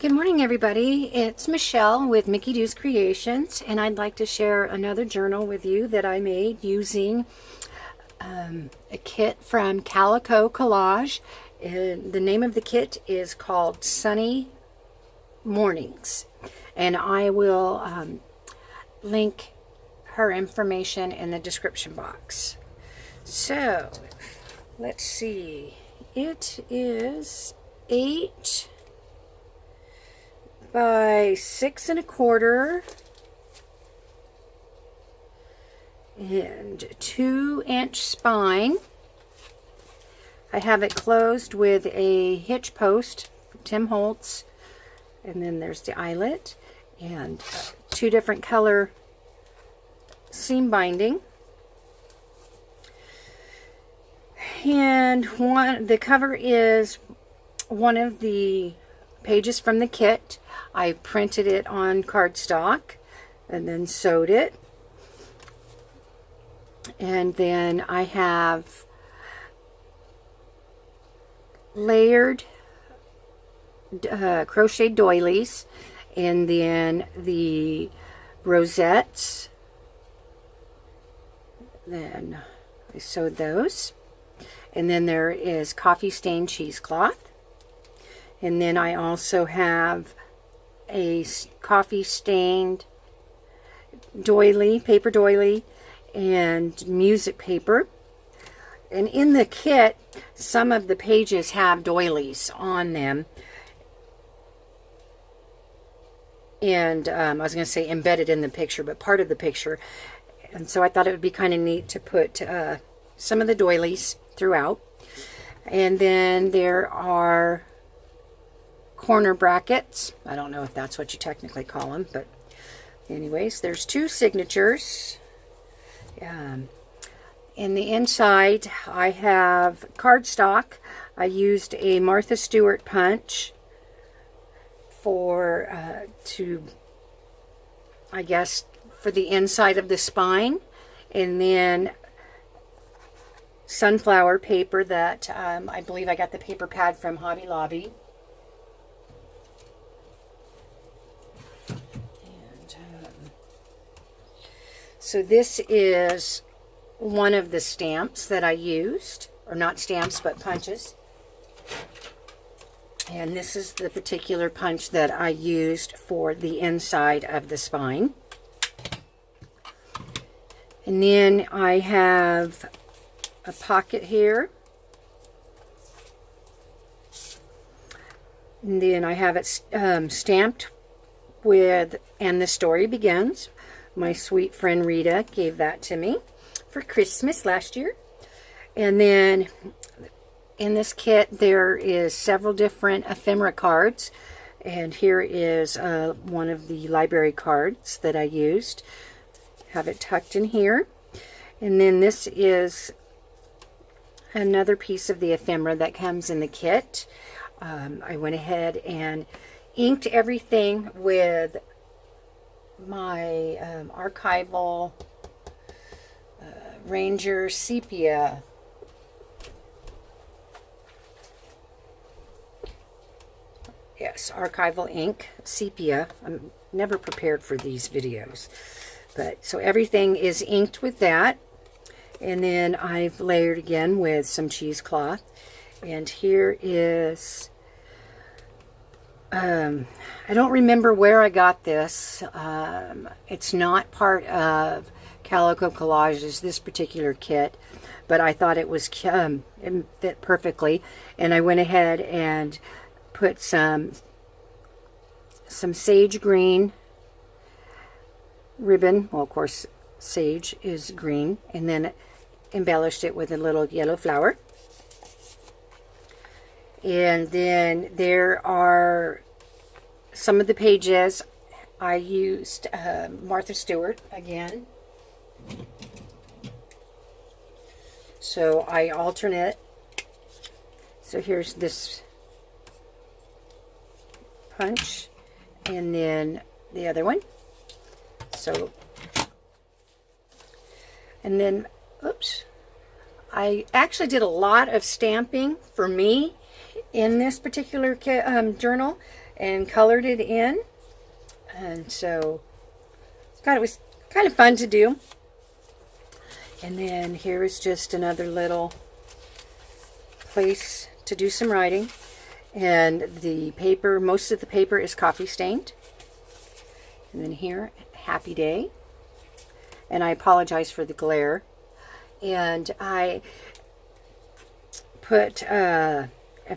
Good morning, everybody. It's Michelle with Mickey Doo's Creations, and I'd like to share another journal with you that I made using a kit from Calico Calage. The name of the kit is called Sunny Mornings, and I will link her information in the description box. So, let's see. It is 8 by 6 1/4 and 2-inch spine. I have it closed with a hitch post from Tim Holtz, and then there's the eyelet and 2 different color seam binding, and the cover is one of the pages from the kit. I printed it on cardstock and then sewed it, and then I have layered crocheted doilies, and then the rosettes, then I sewed those, and then there is coffee stained cheesecloth. And then I also have a coffee stained doily, paper doily, and music paper. And in the kit, some of the pages have doilies on them. And I was going to say embedded in the picture, but part of the picture. And so I thought it would be kind of neat to put some of the doilies throughout. And then there are corner brackets. I don't know if that's what you technically call them, but anyways, there's 2 signatures. In the inside, I have cardstock. I used a Martha Stewart punch for I guess for the inside of the spine, and then sunflower paper that I believe I got the paper pad from Hobby Lobby. So this is one of the stamps that I used, or not stamps, but punches. And this is the particular punch that I used for the inside of the spine. And then I have a pocket here. And then I have it stamped with "And the Story Begins." My sweet friend Rita gave that to me for Christmas last year. And then in this kit there is several different ephemera cards, and here is one of the library cards that I used. Have it tucked in here. And then this is another piece of the ephemera that comes in the kit. I went ahead and inked everything with my Archival Ranger Sepia Archival ink Sepia. I'm never prepared for these videos, but so everything is inked with that, and then I've layered again with some cheesecloth. And here is I don't remember where I got this. It's not part of Calico Collage's this particular kit, but I thought it was it fit perfectly, and I went ahead and put some sage green ribbon. Well, of course, sage is green, and then embellished it with a little yellow flower. And then there are some of the pages. I used Martha Stewart again. So I alternate. So here's this punch, and then the other one. So, and then, oops, I actually did a lot of stamping for me in this particular journal, and colored it in. And so God, it was kind of fun to do. And then here is just another little place to do some writing. And the paper, most of the paper is coffee stained. And then here, happy day. And I apologize for the glare. And I put a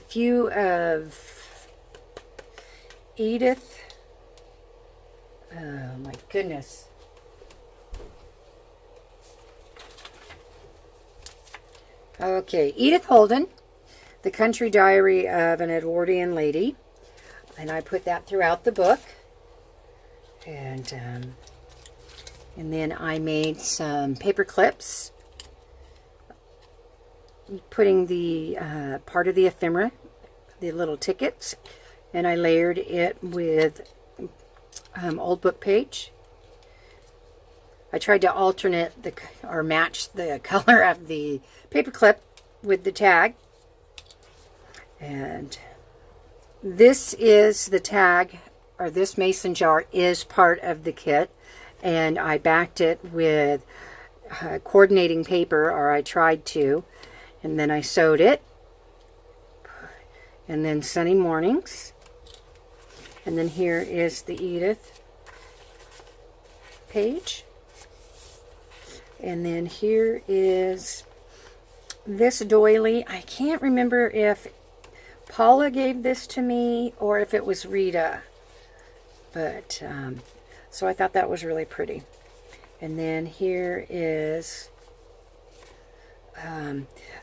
few of Edith. Oh my goodness. Okay, Edith Holden, The Country Diary of an Edwardian Lady. And I put that throughout the book. And then I made some paper clips, putting the part of the ephemera, the little tickets, and I layered it with old book page. I tried to alternate or match the color of the paper clip with the tag. And this is the tag, or this mason jar is part of the kit. And I backed it with coordinating paper, or I tried to. And then I sewed it. And then Sunny Mornings. And then here is the Edith page. And then here is this doily. I can't remember if Paula gave this to me or if it was Rita. But, so I thought that was really pretty. And then here is,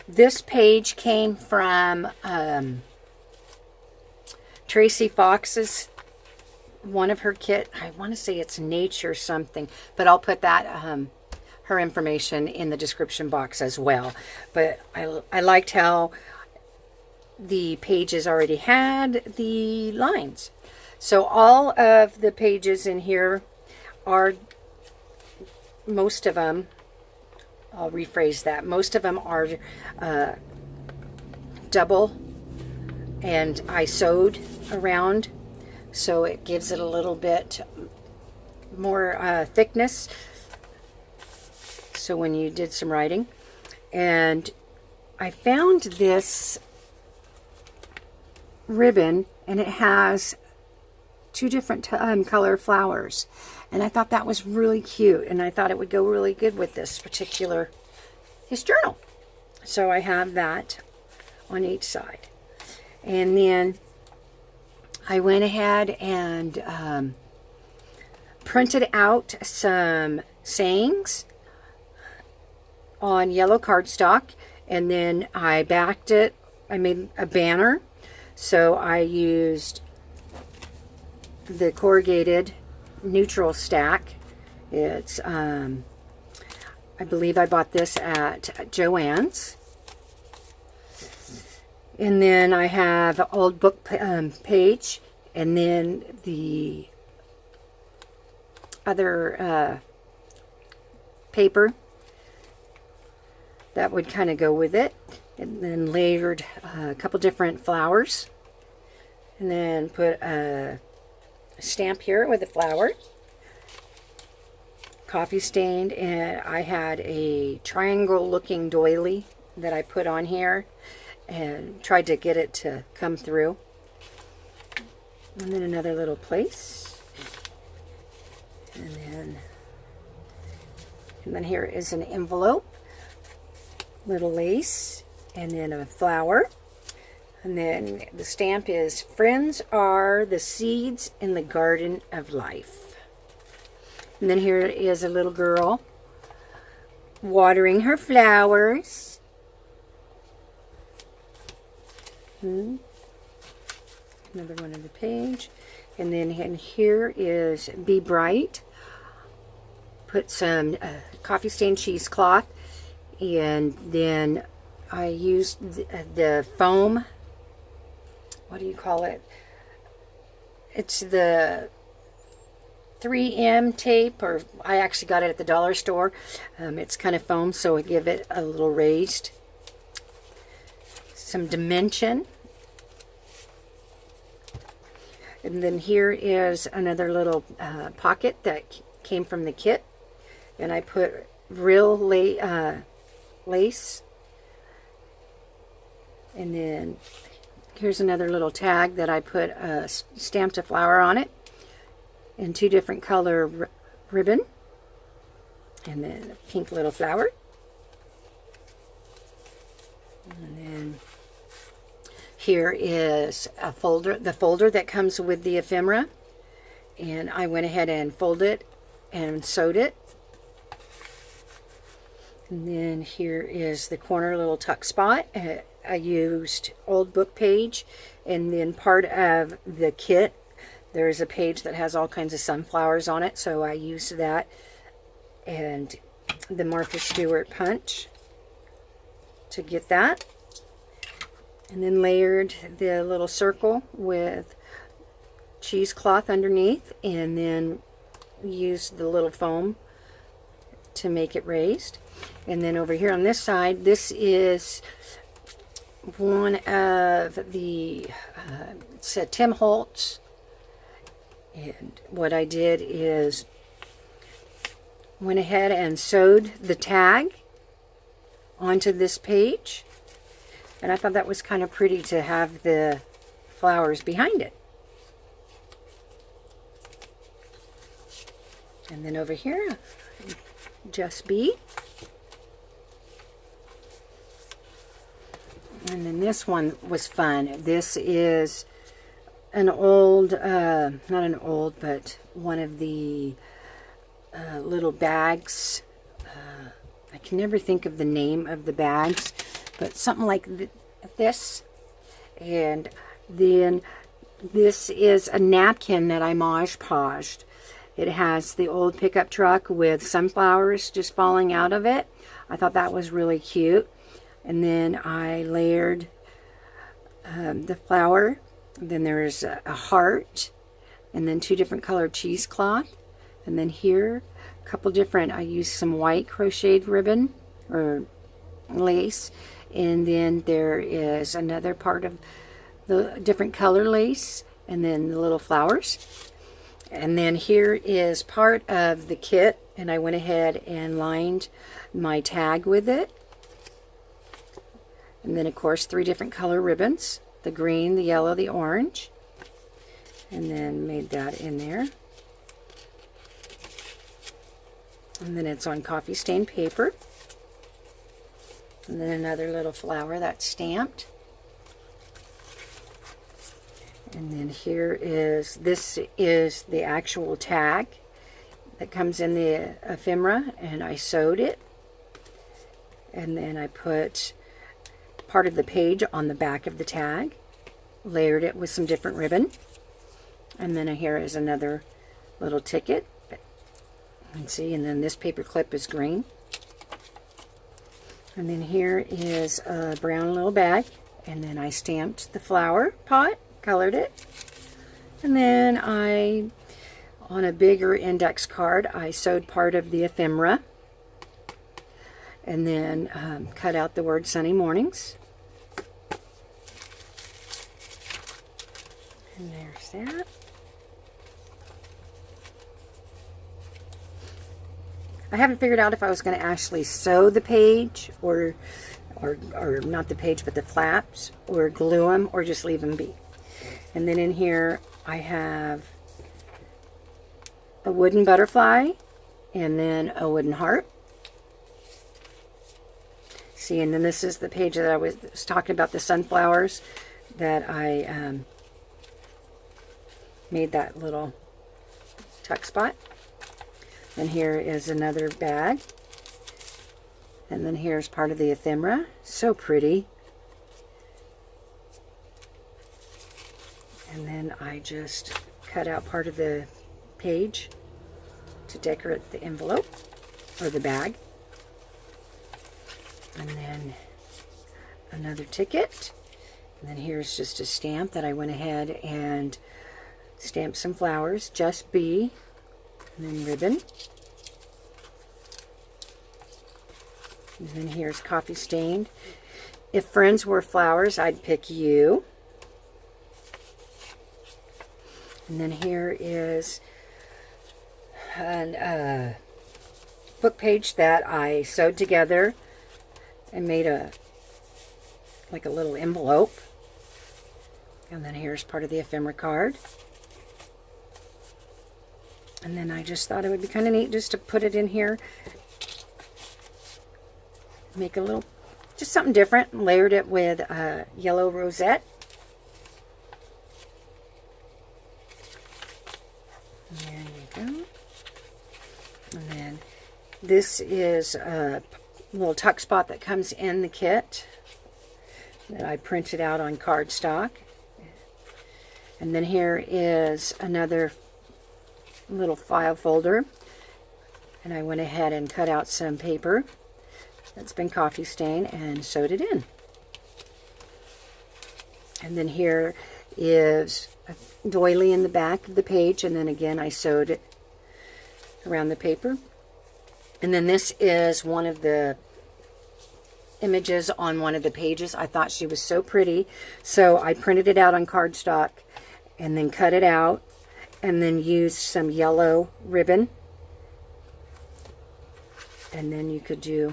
this page came from Tracy Fox's, one of her kit. I want to say it's Nature something, but I'll put that, her information in the description box as well. But I liked how the pages already had the lines. So all of the pages in here are, most of them, I'll rephrase that, most of them are double, and I sewed around, so it gives it a little bit more thickness, so when you did some writing. And I found this ribbon, and it has two different color flowers, and I thought that was really cute, and I thought it would go really good with this journal. So I have that on each side. And then I went ahead and printed out some sayings on yellow cardstock, and then I backed it. I made a banner, so I used the corrugated neutral stack. It's I believe I bought this at Joann's. And then I have an old book page, and then the other paper that would kind of go with it, and then layered a couple different flowers, and then put a stamp here with a flower, coffee stained, and I had a triangle looking doily that I put on here and tried to get it to come through. And then another little place, and then here is an envelope, little lace, and then a flower. And then the stamp is, "Friends are the seeds in the garden of life." And then here is a little girl watering her flowers. Another one on the page. And then in here is "Be Bright." Put some coffee stained cheesecloth, and then I used the foam, what do you call it? It's the 3M tape, or I actually got it at the dollar store. It's kind of foam, so I give it a little raised. Some dimension. And then here is another little pocket that came from the kit. And I put real lace. And then here's another little tag that I put stamped a flower on it. And 2 different color ribbon. And then a pink little flower. And then here is a folder, the folder that comes with the ephemera. And I went ahead and folded it and sewed it. And then here is the corner little tuck spot. I used old book page, and then part of the kit, there's a page that has all kinds of sunflowers on it, so I used that. And the Martha Stewart punch to get that. And then layered the little circle with cheesecloth underneath, and then used the little foam to make it raised. And then over here on this side, this is one of the it's a Tim Holtz. And what I did is went ahead and sewed the tag onto this page, and I thought that was kind of pretty to have the flowers behind it. And then over here, Just Be. And then this one was fun. This is an old, not an old, but one of the little bags. I can never think of the name of the bags, but something like this. And then this is a napkin that I Mod Podged. It has the old pickup truck with sunflowers just falling out of it. I thought that was really cute. And then I layered the flower. Then there's a heart, and then 2 different colored cheesecloth. And then here, a couple different, I used some white crocheted ribbon or lace. And then there is another part of the different color lace, and then the little flowers. And then here is part of the kit, and I went ahead and lined my tag with it. And then, of course, 3 different color ribbons, the green, the yellow, the orange. And then made that in there. And then it's on coffee stained paper. And then another little flower that's stamped. And then here is, this is the actual tag that comes in the ephemera, and I sewed it. And then I put part of the page on the back of the tag, layered it with some different ribbon. And then here is another little ticket. And see, and then this paper clip is green. And then here is a brown little bag, and then I stamped the flower pot, colored it. And then on a bigger index card, I sewed part of the ephemera, and then cut out the word Sunny Mornings. And there's that. I haven't figured out if I was going to actually sew the page, or not the page, but the flaps, or glue them, or just leave them be. And then in here I have a wooden butterfly, and then a wooden heart. See, and then this is the page that I was talking about, the sunflowers, that I made that little tuck spot. And here is another bag. And then here's part of the ephemera. So pretty. And then I just cut out part of the page to decorate the envelope or the bag. And then another ticket. And then here's just a stamp that I went ahead and stamped some flowers. Just Be. And then ribbon. And then here's coffee stained. If friends were flowers, I'd pick you. And then here is a book page that I sewed together and made like a little envelope. And then here's part of the ephemera card. And then I just thought it would be kind of neat just to put it in here. Make a little, just something different. Layered it with a yellow rosette. There you go. And then this is a little tuck spot that comes in the kit that I printed out on cardstock. And then here is another little file folder, and I went ahead and cut out some paper that's been coffee stained and sewed it in. And then here is a doily in the back of the page, and then again I sewed it around the paper. And then this is one of the images on one of the pages. I thought she was so pretty, so I printed it out on cardstock and then cut it out, and then use some yellow ribbon. And then you could do,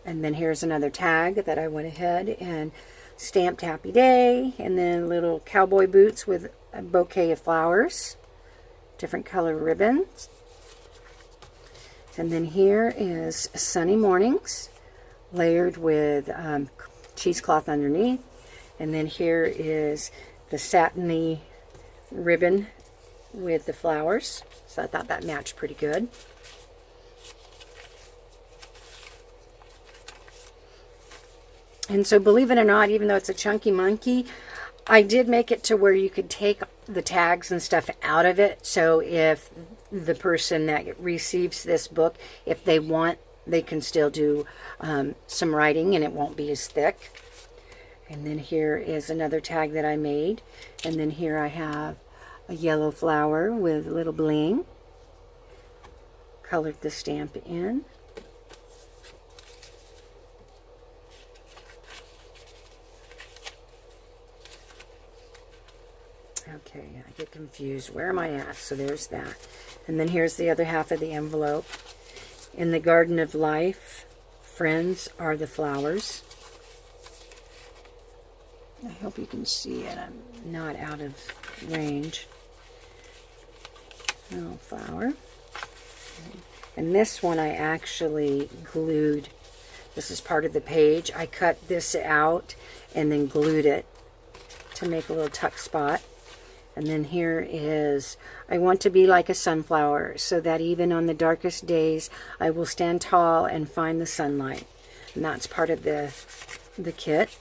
and then here's another tag that I went ahead and stamped Happy Day, and then little cowboy boots with a bouquet of flowers, different color ribbons. And then here is Sunny Mornings, layered with cheesecloth underneath. And then here is the satiny ribbon with the flowers, so I thought that matched pretty good. And so, believe it or not, even though it's a chunky monkey, I did make it to where you could take the tags and stuff out of it, so if the person that receives this book, if they want, they can still do some writing and it won't be as thick. And then here is another tag that I made. And then here I have a yellow flower with a little bling. Colored the stamp in. Okay, I get confused. Where am I at? So there's that. And then here's the other half of the envelope. In the garden of life, friends are the flowers. I hope you can see it. I'm not out of range. Little flower. And this one I actually glued. This is part of the page. I cut this out and then glued it to make a little tuck spot. And then here is, I want to be like a sunflower, so that even on the darkest days I will stand tall and find the sunlight. And that's part of the kit.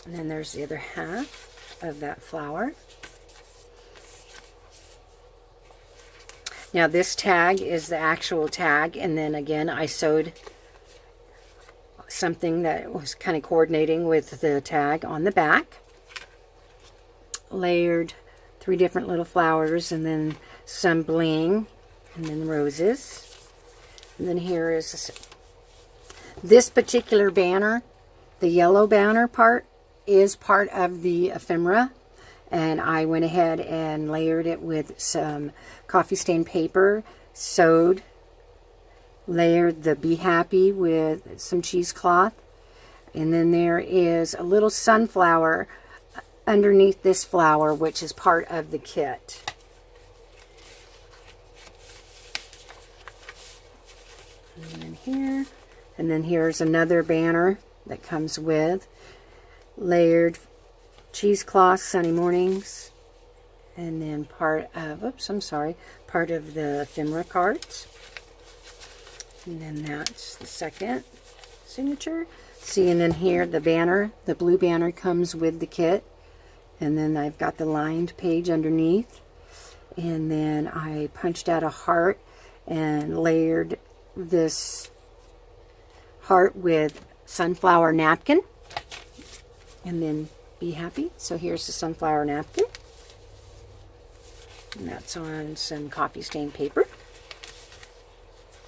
And then there's the other half of that flower. Now this tag is the actual tag, and then again I sewed something that was kind of coordinating with the tag on the back. Layered 3 different little flowers, and then some bling, and then roses. And then here is this particular banner. The yellow banner part is part of the ephemera, and I went ahead and layered it with some coffee stain paper, sewed, layered the Be Happy with some cheesecloth, and then there is a little sunflower underneath this flower, which is part of the kit. And then here, and then here's another banner that comes with layered cheesecloth, Sunny Mornings, and then part of, oops, I'm sorry, part of the ephemera cards. And then that's the second signature. See, and then here the banner, the blue banner comes with the kit. And then I've got the lined page underneath. And then I punched out a heart and layered this heart with sunflower napkin. And then Be Happy. So here's the sunflower napkin. And that's on some coffee stained paper.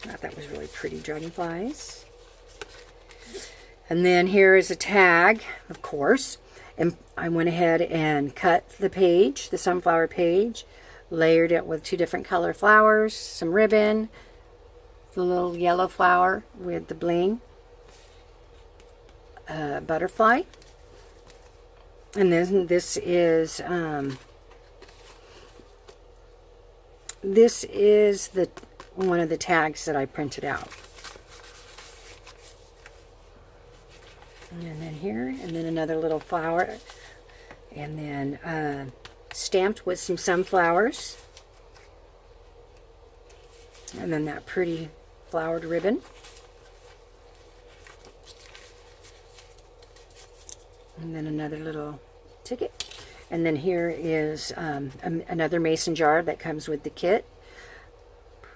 I thought that was really pretty, dragonflies. And then here is a tag, of course. And I went ahead and cut the page, the sunflower page, layered it with 2 different color flowers, some ribbon, the little yellow flower with the bling, butterfly. And then this is the one of the tags that I printed out. And then here, and then another little flower, and then stamped with some sunflowers, and then that pretty flowered ribbon, and then another little ticket. And then here is another mason jar that comes with the kit.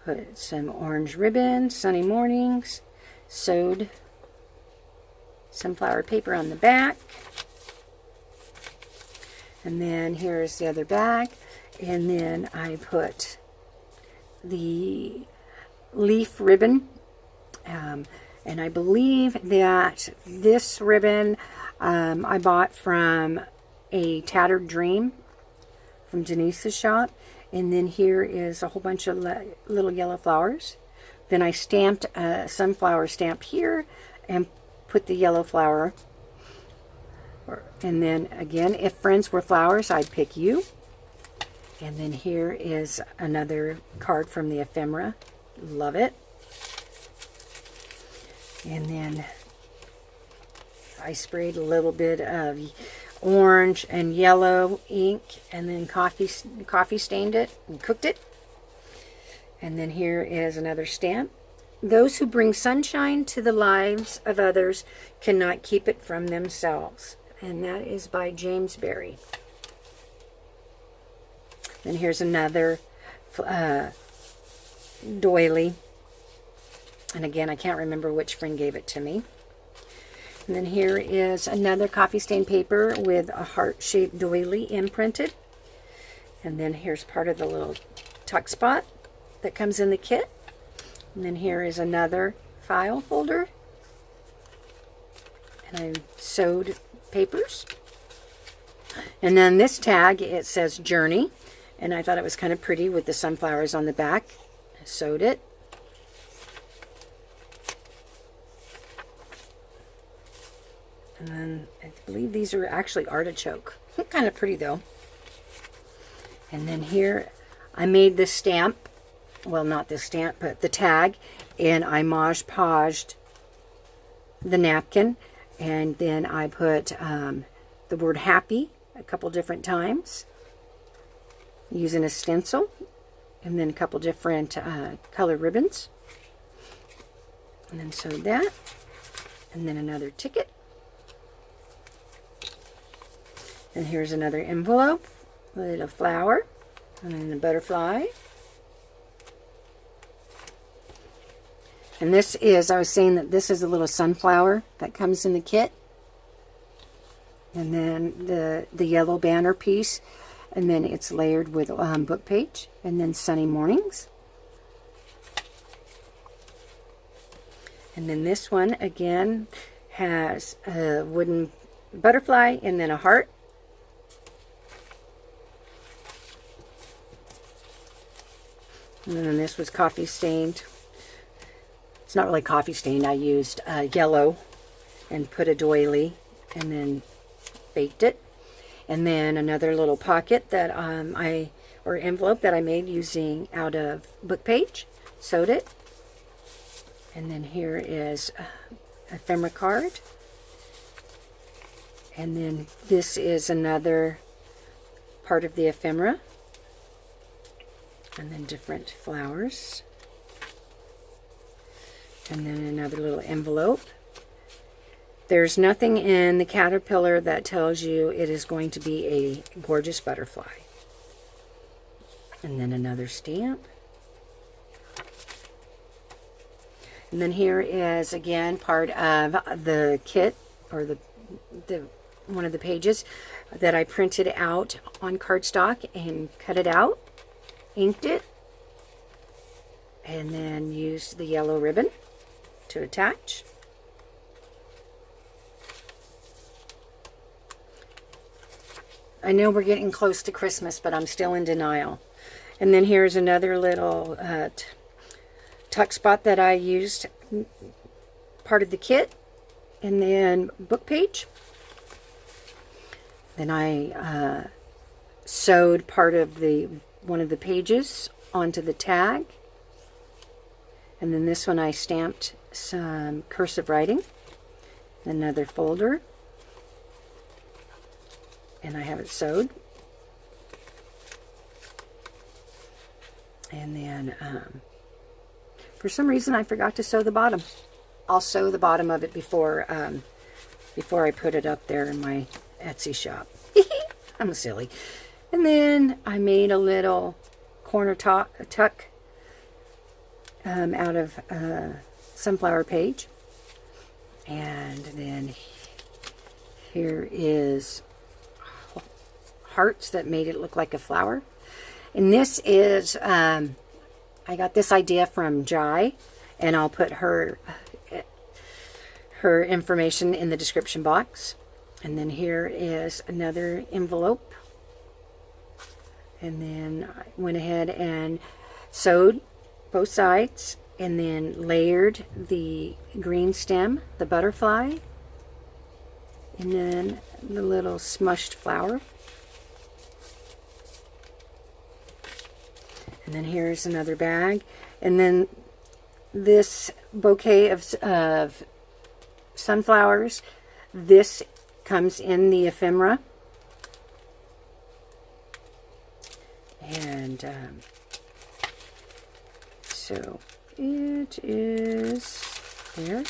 Put some orange ribbon, sunny mornings, sewed sunflower paper on the back. And then here's the other bag. And then I put the leaf ribbon. And I believe that this ribbon I bought from a Tattered Dream from Denise's shop. And then here is a whole bunch of little yellow flowers. Then I stamped a sunflower stamp here and put the yellow flower. And then again, if friends were flowers, I'd pick you. And then here is another card from the ephemera. Love it. And then I sprayed a little bit of orange and yellow ink, and then coffee stained it and cooked it. And then here is another stamp. Those who bring sunshine to the lives of others cannot keep it from themselves. And that is by James Berry. And here's another doily. And again, I can't remember which friend gave it to me. And then here is another coffee stain paper with a heart-shaped doily imprinted. And then here's part of the little tuck spot that comes in the kit. And then here is another file holder. And I sewed papers. And then this tag, it says Journey. And I thought it was kind of pretty with the sunflowers on the back. I sewed it. And then I believe these are actually artichoke. Kind of pretty though. And then here I made this stamp. Well, not this stamp, but the tag. And I Mod Podged the napkin. And then I put the word happy a couple different times using a stencil. And then a couple different color ribbons. And then sewed that. And then another ticket. And here's another envelope with a flower and then a butterfly. And this is, I was saying that this is a little sunflower that comes in the kit. And then the yellow banner piece. And then it's layered with book page. And then sunny mornings. And then this one, again, has a wooden butterfly and then a heart. And then this was coffee stained. It's not really coffee stained. I used yellow and put a doily and then baked it. And then another little pocket that or envelope that I made using out of book page. Sewed it. And then here is a ephemera card. And then this is another part of the ephemera. And then different flowers. And then another little envelope. There's nothing in the caterpillar that tells you it is going to be a gorgeous butterfly. And then another stamp. And then here is again part of the kit, or the one of the pages that I printed out on cardstock and cut it out. Inked it, and then used the yellow ribbon to attach. I know we're getting close to Christmas, but I'm still in denial. And then here's another little tuck spot that I used, part of the kit. And then book page. Then I sewed part of one of the pages onto the tag. And then this one I stamped some cursive writing. Another folder. And I have it sewed. And then for some reason I forgot to sew the bottom. I'll sew the bottom of it before I put it up there in my Etsy shop. I'm silly. And then I made a little corner tuck out of sunflower page. And then here is hearts that made it look like a flower. And this is, I got this idea from Jai, and I'll put her information in the description box. And then here is another envelope. And then I went ahead and sewed both sides and then layered the green stem, the butterfly, and then the little smushed flower. And then here's another bag. And then this bouquet of sunflowers, this comes in the ephemera. And so it is there.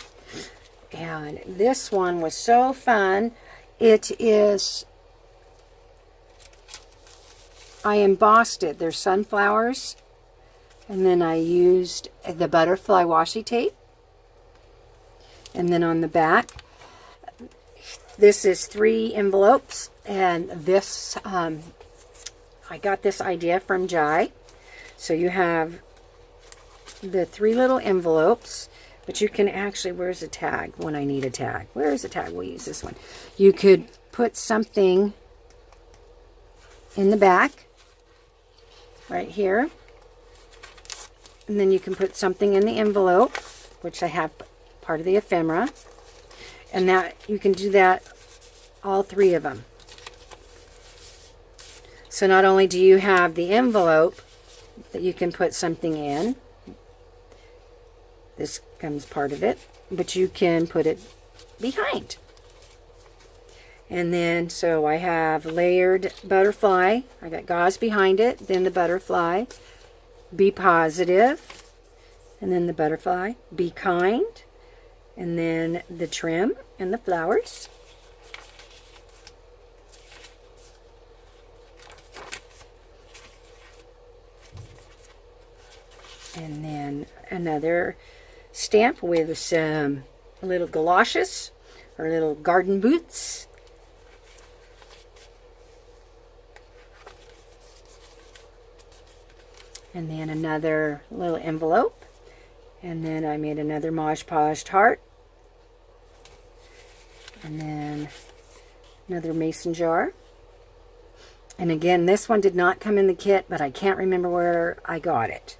And this one was so fun. It is, I embossed it. There's sunflowers. And then I used the butterfly washi tape. And then on the back, this is 3 envelopes. And this, I got this idea from Jai. So you have the 3 little envelopes, but you can actually, where's the tag when I need a tag? Where is the tag? We'll use this one. You could put something in the back, right here. And then you can put something in the envelope, which I have part of the ephemera. And that you can do that, all 3 of them. So not only do you have the envelope that you can put something in, this comes part of it, but you can put it behind. And then, so I have layered butterfly. I got gauze behind it, then the butterfly. Be positive, and then the butterfly. Be kind, and then the trim and the flowers. And then another stamp with some little galoshes or little garden boots. And then another little envelope. And then I made another Mod Podge heart. And then another mason jar. And again, this one did not come in the kit, but I can't remember where I got it.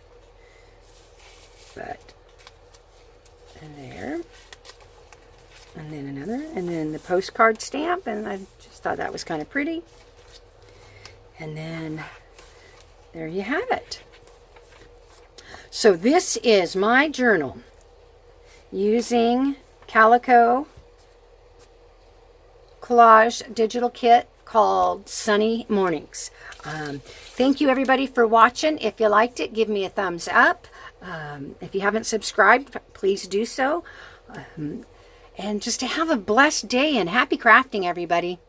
But there. And then another. And then the postcard stamp. And I just thought that was kind of pretty. And then there you have it. So this is my journal using Calico Calage digital kit called Sunny Mornings. Thank you everybody for watching. If you liked it, give me a thumbs up. If you haven't subscribed, please do so. And just to have a blessed day and happy crafting, everybody.